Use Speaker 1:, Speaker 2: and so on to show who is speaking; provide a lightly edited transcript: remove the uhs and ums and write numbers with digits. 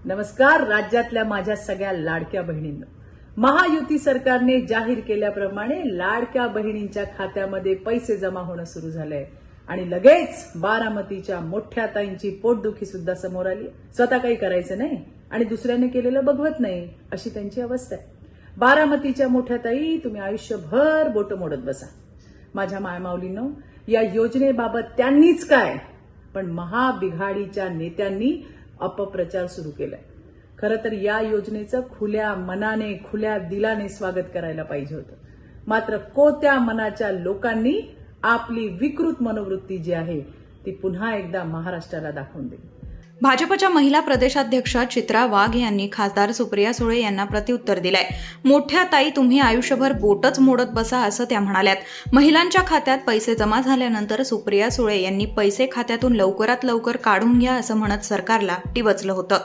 Speaker 1: नमस्कार. राज्यातल्या माझ्या सगळ्या लाडक्या बहिणींनो, महायुती सरकारने जाहीर केल्याप्रमाणे लाडक्या बहिणींच्या खात्यामध्ये पैसे जमा होणं सुरू झालंय आणि लगेच बारामतीच्या मोठ्या ताईंची पोटदुखी सुद्धा समोर आली. स्वतः काही करायचं नाही आणि दुसऱ्याने केलेलं बघवत नाही, अशी त्यांची अवस्था आहे. बारामतीच्या मोठ्या ताई, तुम्ही आयुष्यभर बोट मोडत बसा. माझ्या मायमाऊलींनो, या योजनेबाबत त्यांनीच काय पण महाबिघाडीच्या नेत्यांनी अपप्रचार सुरू केलाय. खरं तर या योजनेचं खुल्या मनाने, खुल्या दिलाने स्वागत करायला पाहिजे होतं. मात्र कोत्या मनाच्या लोकांनी आपली विकृत मनोवृत्ती जी आहे ती पुन्हा एकदा महाराष्ट्राला दाखवून दिली.
Speaker 2: भाजपच्या महिला प्रदेशाध्यक्षा चित्रा वाघ यांनी खासदार सुप्रिया सुळे यांना प्रत्युत्तर दिलंय. मोठ्या ताई, तुम्ही आयुष्यभर बोटच मोडत बसा, असं त्या म्हणाल्यात. महिलांच्या खात्यात पैसे जमा झाल्यानंतर सुप्रिया सुळे यांनी पैसे खात्यातून लवकरात लवकर काढून घ्या असं म्हणत सरकारला टिवचलं होतं.